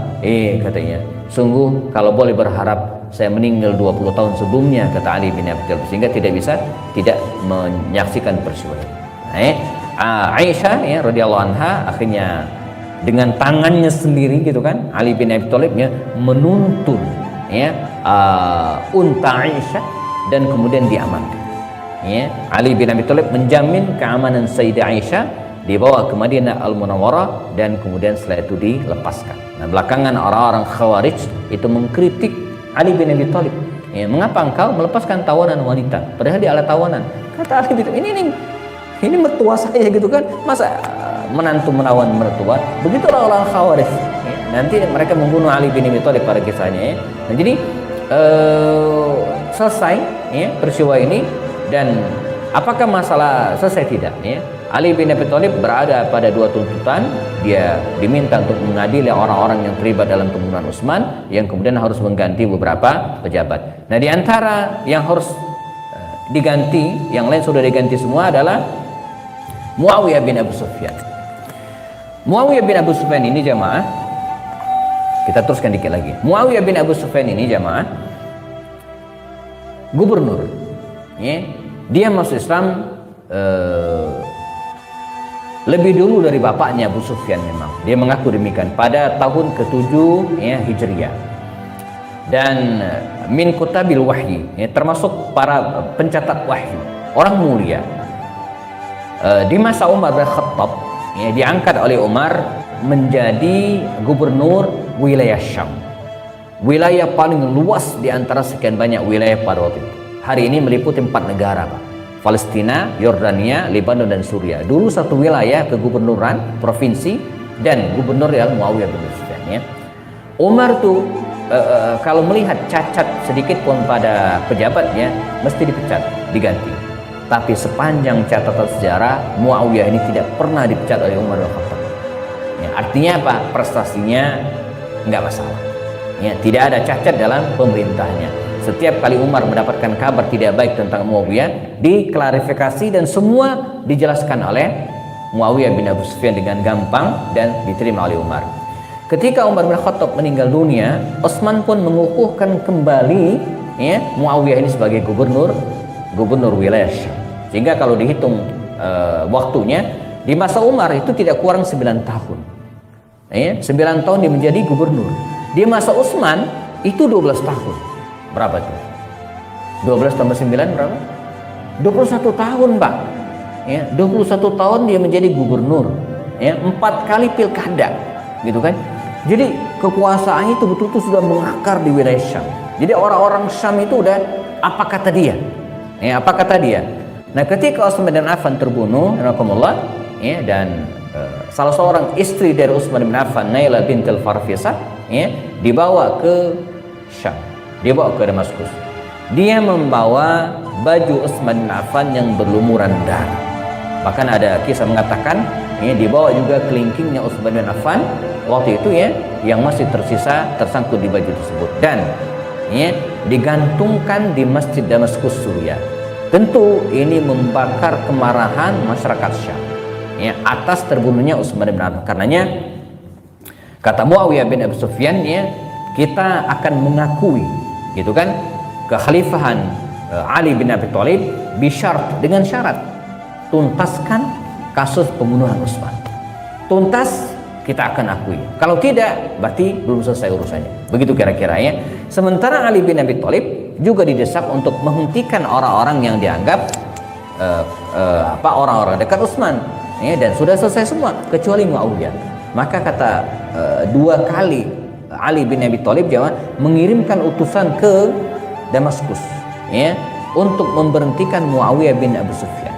katanya, sungguh kalau boleh berharap saya meninggal 20 tahun sebelumnya, kata Ali bin Abi Thalib, sehingga tidak menyaksikan peristiwa ini. Aisyah radhiyallahu anha akhirnya dengan tangannya sendiri gitu kan, Ali bin Abi Thalib menuntun unta Aisyah dan kemudian diamankan. Ali bin Abi Thalib menjamin keamanan Sayyidah Aisyah, dibawa ke Madinah Al-Munawwarah dan kemudian setelah itu dilepaskan. Nah, belakangan orang-orang Khawarij itu mengkritik Ali bin Abi Thalib. Mengapa engkau melepaskan tawanan wanita padahal dia adalah tawanan? Kata Ali bin Abi Thalib, ini mertua saya gitu kan, masa menantu menawan mertua? Begitu orang-orang Khawarij. Nanti mereka membunuh Ali bin Abi Thalib pada kisahnya. Nah, jadi selesai peristiwa ini. Dan apakah masalah selesai? Tidak. Ali bin Abi Thalib berada pada dua tuntutan. Dia diminta untuk mengadili orang-orang yang terlibat dalam pembunuhan Utsman, yang kemudian harus mengganti beberapa pejabat. Nah, di antara yang harus diganti, yang lain sudah diganti semua, adalah Muawiyah bin Abu Sufyan. Muawiyah bin Abu Sufyan ini jamaah, kita teruskan dikit lagi. Muawiyah bin Abu Sufyan ini jamaah gubernur. Dia masuk Islam lebih dulu dari bapaknya Abu Sufyan. Memang dia mengaku demikian pada tahun ke-7 Hijriah. Dan min kutabil wahyi, termasuk para pencatat wahyu, orang mulia. Di masa Umar bin Khattab, diangkat oleh Umar menjadi gubernur wilayah Syam, wilayah paling luas di antara sekian banyak wilayah pada waktu itu. Hari ini meliputi 4 negara, Pak. Palestina, Yordania, Lebanon, dan Suriah. Dulu satu wilayah kegubernuran, provinsi, dan gubernur yang Muawiyah bin Sufyan. Umar tuh kalau melihat cacat sedikit pun pada pejabatnya, mesti dipecat, diganti. Tapi sepanjang catatan sejarah, Muawiyah ini tidak pernah dipecat oleh Umar bin Khattab. Artinya apa? Prestasinya nggak masalah. Tidak ada cacat dalam pemerintahnya. Setiap kali Umar mendapatkan kabar tidak baik tentang Muawiyah, diklarifikasi dan semua dijelaskan oleh Muawiyah bin Abu Sufyan dengan gampang dan diterima oleh Umar. Ketika Umar bin Khattab meninggal dunia, Utsman pun mengukuhkan kembali Muawiyah ini sebagai gubernur wilayah Syam. Sehingga kalau dihitung waktunya, di masa Umar itu tidak kurang 9 tahun. 9 tahun dia menjadi gubernur. Di masa Utsman itu 12 tahun. Berapa tuh? 12 tambah 9 berapa? 21 tahun, Pak. Ya, 21 tahun dia menjadi gubernur. Ya, 4 kali pilkada, gitu kan. Jadi kekuasaannya itu betul-betul sudah mengakar di wilayah Syam. Jadi orang-orang Syam itu udah apa kata dia? Ya, apa kata dia? Nah, ketika Utsman bin Affan terbunuh, ya, dan salah seorang istri dari Utsman bin Affan, Nailah bintul Farfisah, ya, dibawa ke Syam, dibawa ke Damaskus. Dia membawa baju Utsman bin Affan yang berlumuran darah. Bahkan ada kisah mengatakan, ya, dibawa juga kelingkingnya Utsman bin Affan waktu itu, ya, yang masih tersisa tersangkut di baju tersebut, dan ya, digantungkan di Masjid Damaskus, Suriah. Tentu ini membakar kemarahan masyarakat Syam, ya, atas terbunuhnya Utsman bin Affan. Karenanya kata Muawiyah bin Abi Sufyan, ya, kita akan mengakui, gitu kan, kekhalifahan Ali bin Abi Thalib bisyarat, dengan syarat tuntaskan kasus pembunuhan Utsman. Tuntas, kita akan akui. Kalau tidak, berarti belum selesai urusannya. Begitu kira-kira, ya. Sementara Ali bin Abi Thalib juga didesak untuk menghentikan orang-orang yang dianggap orang-orang dekat Utsman, ya, dan sudah selesai semua kecuali Muawiyah. Maka kata 2 kali Ali bin Abi Thalib mengirimkan utusan ke Damaskus, ya, untuk memberhentikan Muawiyah bin Abu Sufyan.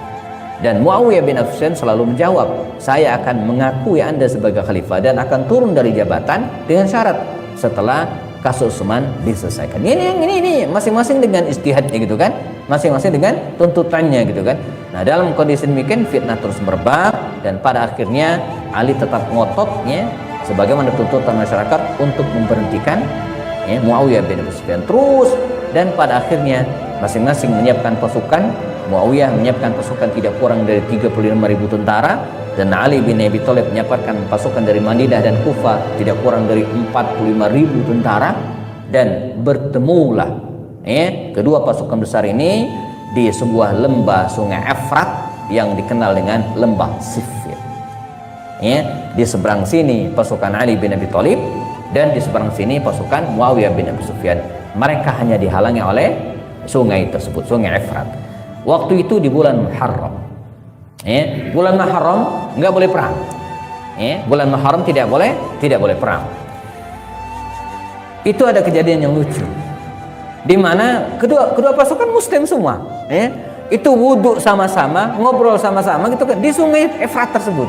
Dan Muawiyah bin Abi Sufyan selalu menjawab, saya akan mengakui Anda sebagai khalifah dan akan turun dari jabatan dengan syarat setelah kasus Utsman diselesaikan. Ini masing-masing dengan ijtihadnya, gitu kan, masing-masing dengan tuntutannya, gitu kan. Nah, dalam kondisi demikian fitnah terus merebak, dan pada akhirnya Ali tetap ngototnya sebagaimana tuntutan masyarakat untuk memberhentikan, ya, Muawiyah bin Abi Sufyan terus, dan pada akhirnya masing-masing menyiapkan pasukan. Muawiyah menyiapkan pasukan tidak kurang dari 35.000 tentara, dan Ali bin Abi Thalib menyiapkan pasukan dari Madinah dan Kufah tidak kurang dari 45.000 tentara, dan bertemulah, ya, kedua pasukan besar ini di sebuah lembah Sungai Efrat yang dikenal dengan Lembah Siffin. Ya, di seberang sini pasukan Ali bin Abi Thalib, dan di seberang sini pasukan Muawiyah bin Abi Sufyan. Mereka hanya dihalangi oleh sungai tersebut, Sungai Efrat. Waktu itu di bulan Muharram, ya, bulan Muharram nggak boleh perang, ya, bulan Muharram tidak boleh perang. Itu ada kejadian yang lucu, di mana kedua pasukan Muslim semua, ya, itu wudhu sama-sama, ngobrol sama-sama, gitu kan, di Sungai Efrat tersebut.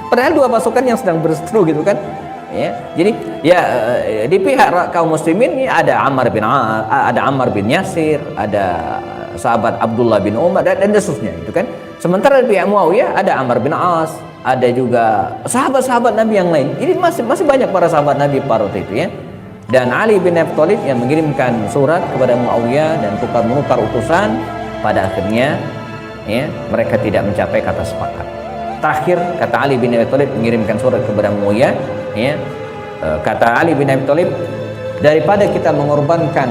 Padahal dua pasukan yang sedang berseteru, gitu kan, ya. Jadi, ya, di pihak kaum muslimin ada Ammar bin Yasir, ada sahabat Abdullah bin Umar, dan seterusnya, itu kan. Sementara di pihak Muawiyah ada Ammar bin As, ada juga sahabat-sahabat Nabi yang lain. Ini masih banyak para sahabat Nabi pada waktu itu, ya. Dan Ali bin Abi Thalib yang mengirimkan surat kepada Muawiyah dan menukar utusan, pada akhirnya, ya, mereka tidak mencapai kata sepakat. Terakhir kata Ali bin Abi Thalib mengirimkan surat kepada Muawiyah, ya, kata Ali bin Abi Thalib, daripada kita mengorbankan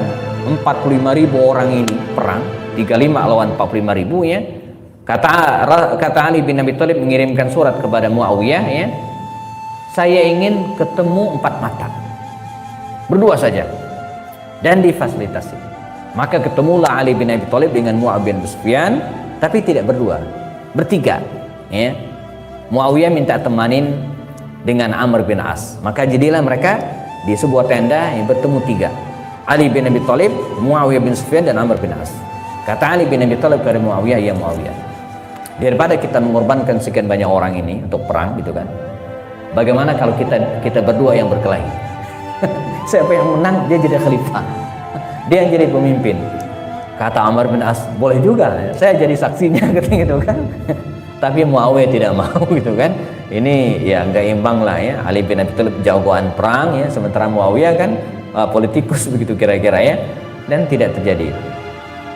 45.000 orang ini perang, 35 lawan 45.000, ya, kata Ali bin Abi Thalib mengirimkan surat kepada Muawiyah, ya, saya ingin ketemu 4 mata, berdua saja, dan difasilitasi. Maka ketemulah Ali bin Abi Thalib dengan Muawiyah bin Sufyan, tapi tidak berdua, bertiga, ya. Muawiyah minta temanin dengan Amr bin As, maka jadilah mereka di sebuah tenda yang bertemu 3, Ali bin Abi Thalib, Muawiyah bin Sufyan, dan Amr bin As. Kata Ali bin Abi Thalib kepada Muawiyah, ya Muawiyah, daripada kita mengorbankan sekian banyak orang ini untuk perang, gitu kan, bagaimana kalau kita berdua yang berkelahi? Siapa yang menang, dia jadi khalifah, dia yang jadi pemimpin. Kata Amr bin As, boleh juga, saya jadi saksinya, gitu kan. Tapi Muawiyah tidak mau, gitu kan. Ini ya nggak imbang lah, ya. Ali bin Abi Thalib jagoan perang, ya, sementara Muawiyah kan politikus, begitu kira-kira, ya. Dan tidak terjadi.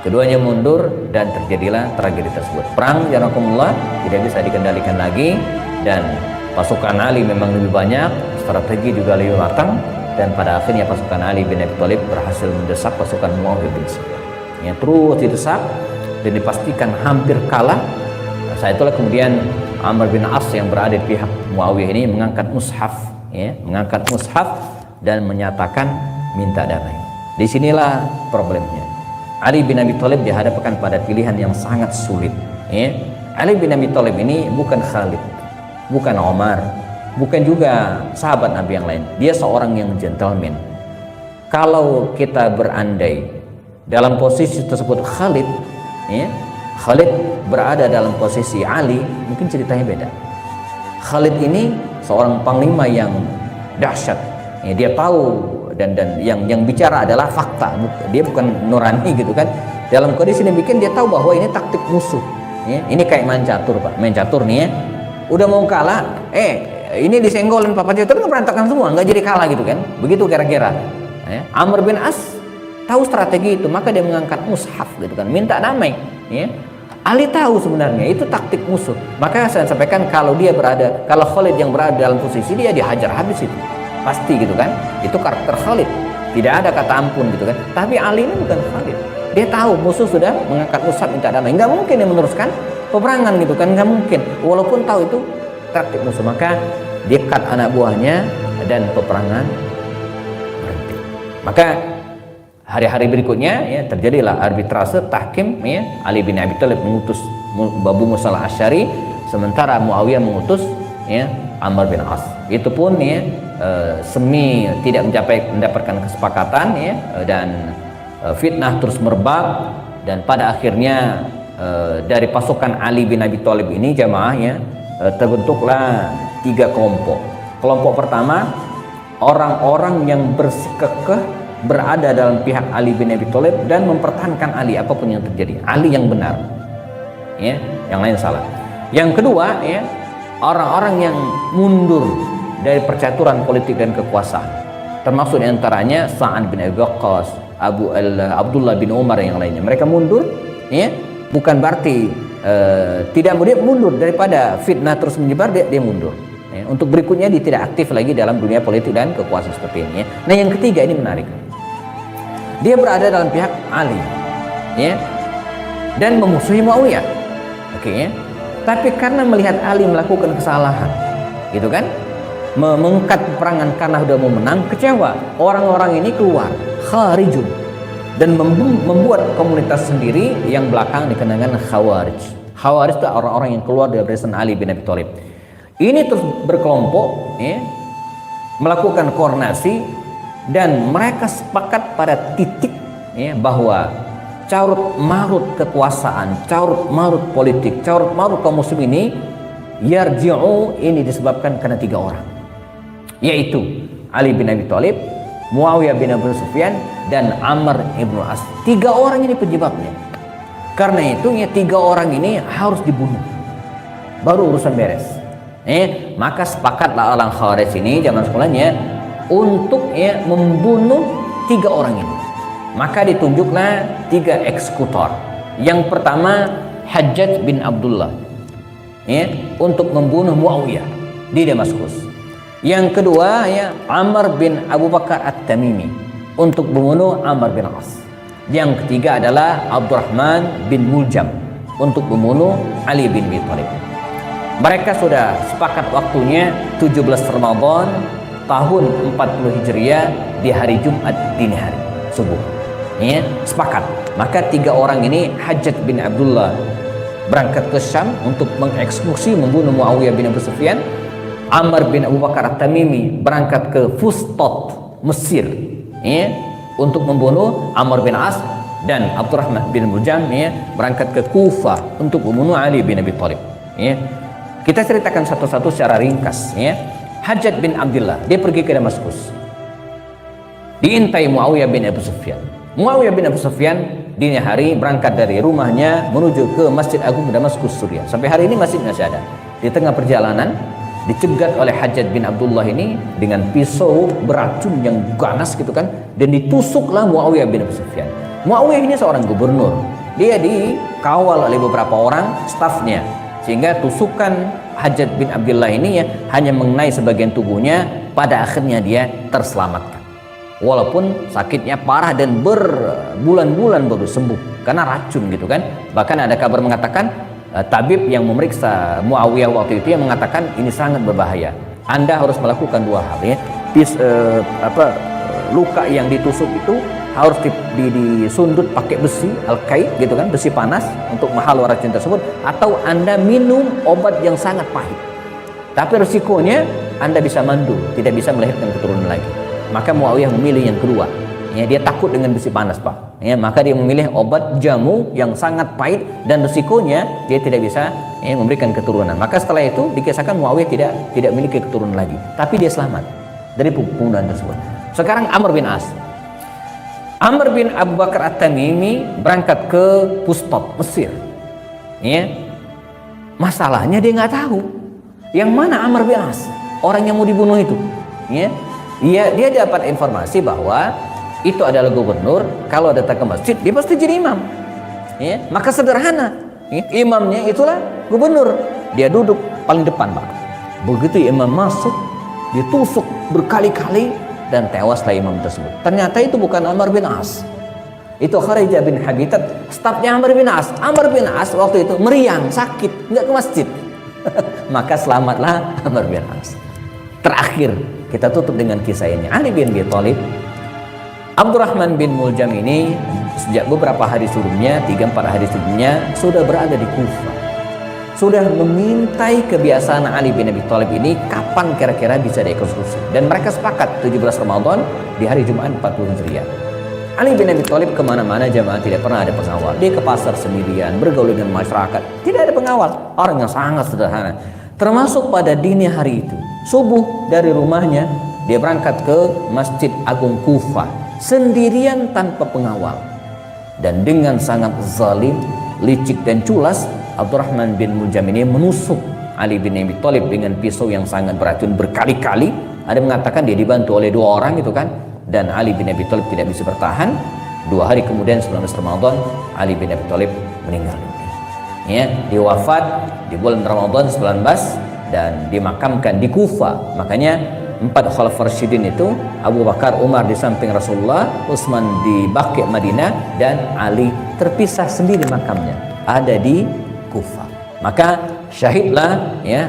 Keduanya mundur dan terjadilah tragedi tersebut. Perang janakumullah tidak bisa dikendalikan lagi, dan pasukan Ali memang lebih banyak, strategi juga lebih matang, dan pada akhirnya pasukan Ali bin Abi Thalib berhasil mendesak pasukan Muawiyah bin Sufyan. Ya, terus didesak dan dipastikan hampir kalah. Saat itulah kemudian Amr bin As yang berada di pihak Muawiyah ini mengangkat mushaf, ya, dan menyatakan minta damai. Disinilah problemnya. Ali bin Abi Thalib dihadapkan pada pilihan yang sangat sulit. Ya. Ali bin Abi Thalib ini bukan Khalid, bukan Omar, bukan juga sahabat Nabi yang lain. Dia seorang yang gentleman. Kalau kita berandai dalam posisi tersebut Khalid, ya, Khalid berada dalam posisi Ali, mungkin ceritanya beda. Khalid ini seorang panglima yang dahsyat. Ya, dia tahu dan yang bicara adalah fakta, dia bukan nurani gitu kan. Dalam kondisi demikian dia tahu bahwa ini taktik musuh, ya. Ini kayak main catur, Pak, main catur nih ya, udah mau kalah, ini disenggolin papan catur berantakan semua, nggak jadi kalah gitu kan, begitu kira-kira, ya. Amr bin As tahu strategi itu, maka dia mengangkat mushaf gitu kan, minta damai, ya. Ali tahu sebenarnya itu taktik musuh, maka saya sampaikan kalau Khalid yang berada dalam posisi dia dihajar habis itu. Pasti gitu kan, itu karakter Khalid, tidak ada kata ampun gitu kan. Tapi Ali ini bukan Khalid, dia tahu musuh sudah mengangkat mushaf minta damai, nggak mungkin dia meneruskan peperangan gitu kan, nggak mungkin, walaupun tahu itu taktik musuh. Maka dia cut anak buahnya dan peperangan berhenti. Maka hari-hari berikutnya ya terjadilah arbitrase tahkim, ya. Ali bin Abi Thalib mengutus Abu Musa al-Asy'ari, sementara Muawiyah mengutus, ya, Amr bin As. Itu pun ya semi tidak mendapatkan kesepakatan, ya, dan fitnah terus merebak, dan pada akhirnya dari pasukan Ali bin Abi Thalib ini jamaahnya terbentuklah 3 kelompok. Kelompok pertama orang-orang yang bersikekeh berada dalam pihak Ali bin Abi Thalib dan mempertahankan Ali apapun yang terjadi. Ali yang benar, ya, yang lain salah. Yang kedua, ya, orang-orang yang mundur dari percaturan politik dan kekuasaan, termasuk diantaranya Sa'ad bin Abi Waqqas, Abdullah bin Umar yang lainnya. Mereka mundur, ya, bukan berarti tidak mundur daripada fitnah terus menyebar, dia mundur, ya. Untuk berikutnya dia tidak aktif lagi dalam dunia politik dan kekuasaan seperti ini, ya. Nah, yang ketiga ini menarik, dia berada dalam pihak Ali, ya, dan memusuhi Muawiyah, oke, ya. Tapi karena melihat Ali melakukan kesalahan, gitu kan, mengangkat peperangan karena sudah mau menang, kecewa. Orang-orang ini keluar kharijun dan membuat komunitas sendiri yang belakang dikenal Khawarij. Khawarij itu orang-orang yang keluar dari barisan Ali bin Abi Thalib. Ini terus berkelompok, ya, melakukan koordinasi, dan mereka sepakat pada titik, ya, bahwa carut marut kekuasaan, carut marut politik, carut marut kaum muslim ini yarji'u, ini disebabkan karena 3 orang, yaitu Ali bin Abi Thalib, Muawiyah bin Abu Sufyan, dan Amr ibn As. 3 orang ini penyebabnya. Karena itu, ya, 3 orang ini harus dibunuh, baru urusan beres. Maka sepakatlah orang Khawarij ini zaman sekolahnya untuk, ya, membunuh 3 orang ini. Maka ditunjuklah 3 eksekutor. Yang pertama Hajjaj bin Abdullah, ya, untuk membunuh Muawiyah di Damaskus. Yang kedua, ya, Amr bin Abu Bakar At-Tamimi untuk membunuh Amr bin As. Yang ketiga adalah Abdurrahman bin Muljam untuk membunuh Ali bin Abi Thalib. Mereka sudah sepakat waktunya 17 Ramadan tahun 40 Hijriah di hari Jumat dini hari subuh, ya, sepakat. Maka 3 orang ini, Hajjaj bin Abdullah berangkat ke Syam untuk mengeksekusi membunuh Muawiyah bin Abu Sufyan. Amr bin Abu Bakar At-Tamimi berangkat ke Fustat, Mesir, ya, untuk membunuh Amr bin As, dan Abdurrahman bin Muljam, ya, berangkat ke Kufah untuk membunuh Ali bin Abi Thalib, ya. Kita ceritakan satu-satu secara ringkas, ya. Hajjaj bin Abdullah dia pergi ke Damaskus, diintai Muawiyah bin Abu Sufyan. Muawiyah bin Abu Sufyan dini hari berangkat dari rumahnya menuju ke Masjid Agung Damaskus, Suriah. Sampai hari ini masjid masih ada. Di tengah perjalanan dicegat oleh Hajjaj bin Abdullah ini dengan pisau beracun yang ganas gitu kan, dan ditusuklah Muawiyah bin Abu Sufyan. Muawiyah ini seorang gubernur, dia dikawal oleh beberapa orang stafnya, sehingga tusukan Hajjaj bin Abdullah ini, ya, hanya mengenai sebagian tubuhnya. Pada akhirnya dia terselamatkan, walaupun sakitnya parah dan berbulan-bulan baru sembuh karena racun gitu kan. Bahkan ada kabar mengatakan tabib yang memeriksa Muawiyah waktu itu yang mengatakan ini sangat berbahaya, Anda harus melakukan 2 hal, ya. Luka yang ditusuk itu harus disundut pakai besi al-kait gitu kan, besi panas untuk menghalau racun tersebut, atau Anda minum obat yang sangat pahit. Tapi risikonya Anda bisa mandul, tidak bisa melahirkan keturunan lagi. Maka Muawiyah memilih yang kedua. Ya, dia takut dengan besi panas, Pak. Ya, maka dia memilih obat jamu yang sangat pahit dan risikonya dia tidak bisa memberikan keturunan. Maka setelah itu dikisahkan Muawiyah tidak memiliki keturunan lagi, tapi dia selamat dari pembunuhan tersebut. Sekarang Amr bin As. Amr bin Abu Bakar At-Tamimi berangkat ke Fustat, Mesir. Ya. Masalahnya dia nggak tahu yang mana Amr bin As, orang yang mau dibunuh itu. Ya. Dia dapat informasi bahwa itu adalah gubernur. Kalau datang ke masjid dia pasti jadi imam. Ya, maka sederhana. Ya, imamnya itulah gubernur. Dia duduk paling depan, Pak. Begitu imam masuk, ditusuk berkali-kali dan tewaslah imam tersebut. Ternyata itu bukan Amr bin As. Itu Kharijah bin Habitat, stafnya Amr bin As. Amr bin As waktu itu meriang, sakit, nggak ke masjid. Maka selamatlah Amr bin As. Terakhir kita tutup dengan kisah ini. Ali bin Abi Thalib, Abdurrahman bin Muljam ini sejak beberapa hari sebelumnya, 3-4 hari sebelumnya sudah berada di Kufah. Sudah memintai kebiasaan Ali bin Abi Thalib ini kapan kira-kira bisa dieksekusi. Dan mereka sepakat 17 Ramadan di hari Jumat 40 Hijriah. Ali bin Abi Thalib kemana-mana jamaah tidak pernah ada pengawal. Dia ke pasar sendirian, bergaul dengan masyarakat, tidak ada pengawal. Orang yang sangat sederhana. Termasuk pada dini hari itu, subuh dari rumahnya dia berangkat ke Masjid Agung Kufah sendirian tanpa pengawal. Dan dengan sangat zalim, licik dan culas, Abdurrahman bin Muljam ini menusuk Ali bin Abi Thalib dengan pisau yang sangat beracun berkali-kali. Ada mengatakan dia dibantu oleh 2 orang gitu kan, dan Ali bin Abi Thalib tidak bisa bertahan. 2 hari kemudian 19 Ramadan Ali bin Abi Thalib meninggal dunia. Ya, dia wafat di bulan Ramadan 19 dan dimakamkan di Kufah. Makanya 4 Khalifah Rasyidin itu, Abu Bakar, Umar di samping Rasulullah, Utsman di Baqi' Madinah, dan Ali terpisah sendiri makamnya ada di Kufah. Maka syahidlah ya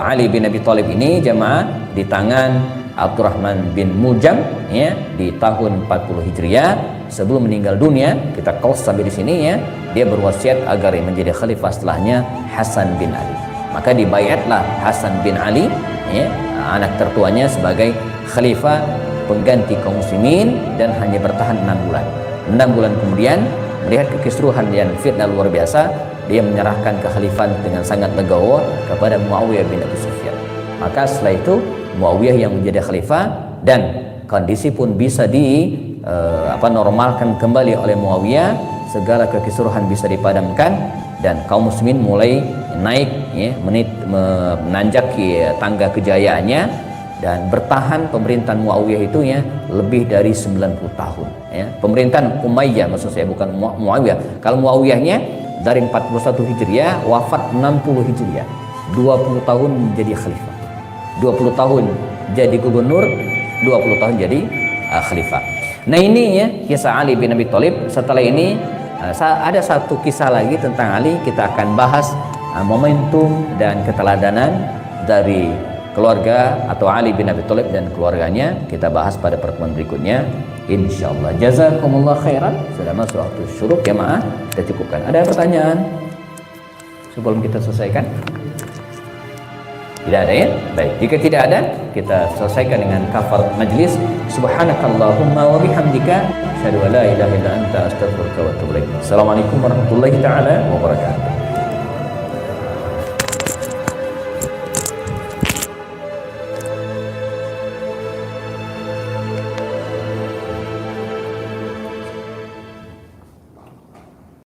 Ali bin Abi Thalib ini jamaah di tangan Abdurrahman bin Muljam ya di tahun 40 Hijriah. Sebelum meninggal dunia, kita close sampai di sini ya, dia berwasiat agar yang menjadi khalifah setelahnya Hasan bin Ali. Maka dibayatlah Hasan bin Ali ya, anak tertuanya sebagai khalifah pengganti kaum muslimin, dan hanya bertahan 6 bulan. 6 bulan kemudian melihat kekisruhan dan fitnah luar biasa, dia menyerahkan kekhalifahan dengan sangat legowo kepada Muawiyah bin Abi Sufyan. Maka setelah itu Muawiyah yang menjadi khalifah, dan kondisi pun bisa normalkan kembali oleh Muawiyah. Segala kekisruhan bisa dipadamkan dan kaum muslimin mulai naik ya, menanjaki tangga kejayaannya, dan bertahan pemerintahan Muawiyah itu ya lebih dari 90 tahun ya. Pemerintahan Umayyah maksud saya, bukan Muawiyah. Kalau Muawiyahnya dari 41 Hijriah wafat 60 Hijriah, 20 tahun menjadi khalifah, 20 tahun jadi gubernur, 20 tahun jadi khalifah. Nah ini ya kisah Ali bin Abi Thalib. Setelah ini ada satu kisah lagi tentang Ali. Kita akan bahas momentum dan keteladanan dari keluarga atau Ali bin Abi Thalib dan keluarganya. Kita bahas pada pertemuan berikutnya insyaallah. Jazakumullah khairan. Sudah masuk waktu syuruk jamaah, kita cukupkan. Ada pertanyaan sebelum kita selesaikan? Tidak ada ya? Baik, jika tidak ada, kita selesaikan dengan kafarat majlis. Subhanakallahumma wa bihamdika asyhadu an la ilaha illa anta astaghfiruka wa atubu ilaik. Assalamualaikum warahmatullahi taala wabarakatuh.